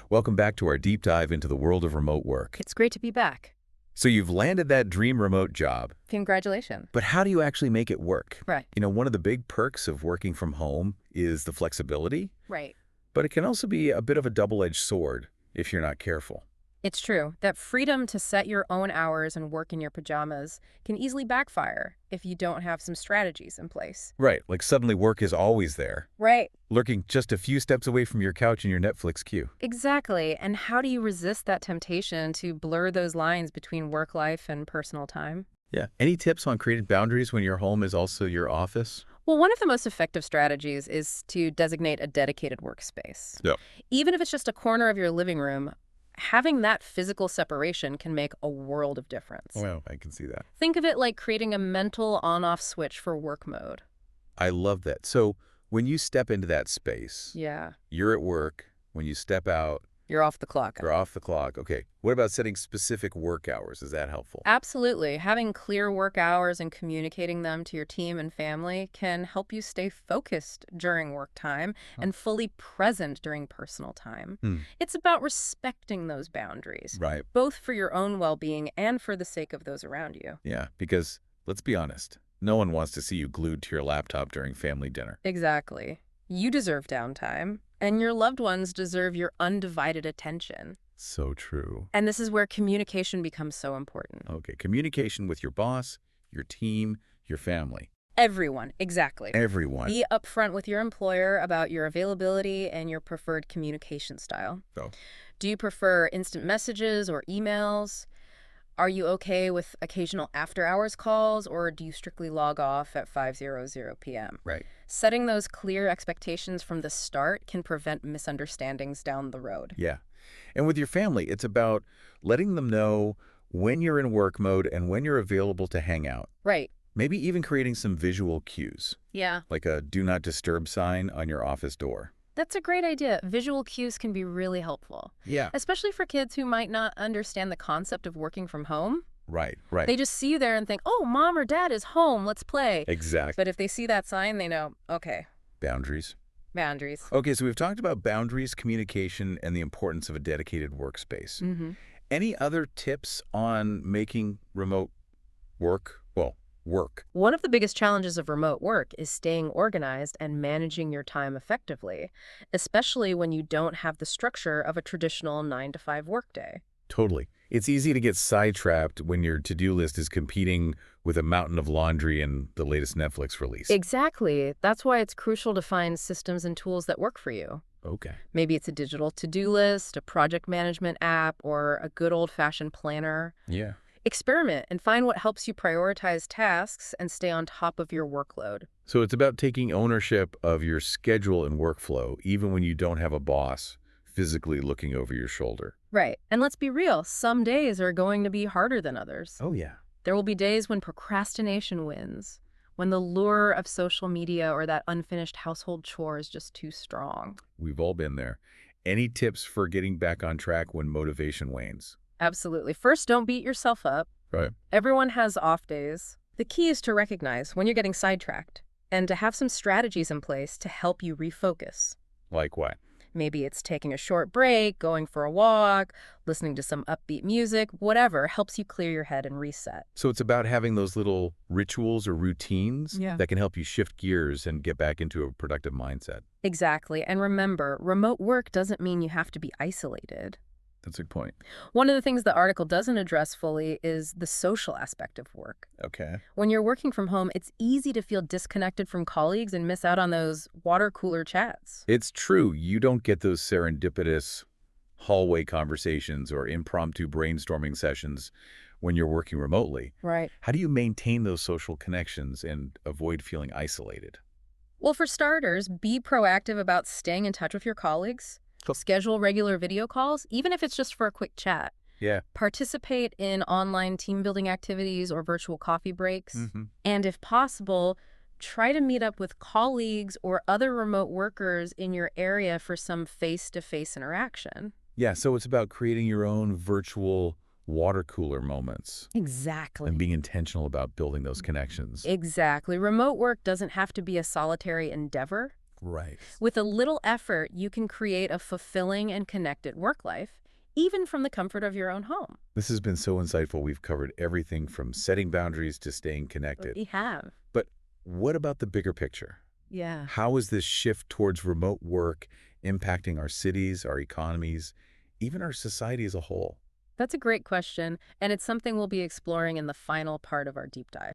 Welcome back to our deep dive into the world of remote work. It's great to be back. So you've landed that dream remote job, Congratulations. but how do you actually make it work? Right. One of the big perks of working from home is the flexibility, Right. but it can also be a bit of a double-edged sword if you're not careful. It's true that freedom to set your own hours and work in your pajamas can easily backfire if you don't have some strategies in place. Right, like suddenly work is always there, Right. lurking just a few steps away from your couch and your Netflix queue. Exactly. And how do you resist that temptation to blur those lines between work life and personal time? Yeah. Any tips on creating boundaries when your home is also your office? Well, one of the most effective strategies is to designate a dedicated workspace. Yeah. Even if it's just a corner of your living room, having that physical separation can make a world of difference. Well, I can see that. Think of it like creating a mental on-off switch for work mode. I love that. So when you step into that space, Yeah. you're at work. When you step out, You're off the clock. you're off the clock. Okay. What about setting specific work hours? Is that helpful? Absolutely. Having clear work hours and communicating them to your team and family can help you stay focused during work time and fully present during personal time. It's about respecting those boundaries, Right. both for your own well-being and for the sake of those around you. Yeah. Because let's be honest, no one wants to see you glued to your laptop during family dinner. Exactly. You deserve downtime, and your loved ones deserve your undivided attention. So true. And this is where communication becomes so important. Okay. Communication with your boss, your team, your family. Everyone, exactly. Everyone. Be upfront with your employer about your availability and your preferred communication style. Oh. Do you prefer instant messages or emails? Are you okay with occasional after-hours calls, or do you strictly log off at 5:00 p.m.? Right. Setting those clear expectations from the start can prevent misunderstandings down the road. Yeah. And with your family, it's about letting them know when you're in work mode and when you're available to hang out. Right. Maybe even creating some visual cues, Yeah. like a do not disturb sign on your office door. That's a great idea. Visual cues can be really helpful, Yeah. especially for kids who might not understand the concept of working from home. Right, right. They just see you there and think, oh, mom or dad is home, let's play. Exactly. But if they see that sign, they know, okay, Boundaries. boundaries. Okay, so we've talked about boundaries, communication, and the importance of a dedicated workspace. Any other tips on making remote work? Well, work. One of the biggest challenges of remote work is staying organized and managing your time effectively, especially when you don't have the structure of a traditional 9-to-5 workday. Totally. It's easy to get sidetracked when your to-do list is competing with a mountain of laundry and the latest Netflix release. Exactly. That's why it's crucial to find systems and tools that work for you. Okay. Maybe it's a digital to-do list, a project management app, or a good old-fashioned planner. Yeah. Experiment and find what helps you prioritize tasks and stay on top of your workload. So it's about taking ownership of your schedule and workflow, even when you don't have a boss physically looking over your shoulder. Right. And let's be real, some days are going to be harder than others. Oh, yeah. There will be days when procrastination wins, when the lure of social media or that unfinished household chore is just too strong. We've all been there. Any tips for getting back on track when motivation wanes? Absolutely. First, don't beat yourself up. Right. Everyone has off days. The key is to recognize when you're getting sidetracked and to have some strategies in place to help you refocus. Like what? Maybe it's taking a short break, going for a walk, listening to some upbeat music, whatever helps you clear your head and reset. So it's about having those little rituals or routines that can help you shift gears and get back into a productive mindset. Exactly. And remember, remote work doesn't mean you have to be isolated. That's a good point. One of the things the article doesn't address fully is the social aspect of work. Okay. When you're working from home, it's easy to feel disconnected from colleagues and miss out on those water cooler chats. It's true. You don't get those serendipitous hallway conversations or impromptu brainstorming sessions when you're working remotely. Right. How do you maintain those social connections and avoid feeling isolated? Well, for starters, be proactive about staying in touch with your colleagues. Cool. Schedule regular video calls, even if it's just for a quick chat. Yeah. Participate in online team building activities or virtual coffee breaks. Mm-hmm. And if possible, try to meet up with colleagues or other remote workers in your area for some face-to-face interaction. Yeah, so it's about creating your own virtual water cooler moments Exactly. and being intentional about building those connections. Exactly. Remote work doesn't have to be a solitary endeavor. Right. With a little effort, you can create a fulfilling and connected work life, even from the comfort of your own home. This has been so insightful. We've covered everything from setting boundaries to staying connected. We have. But what about the bigger picture? Yeah. How is this shift towards remote work impacting our cities, our economies, even our society as a whole? That's a great question, and it's something we'll be exploring in the final part of our deep dive.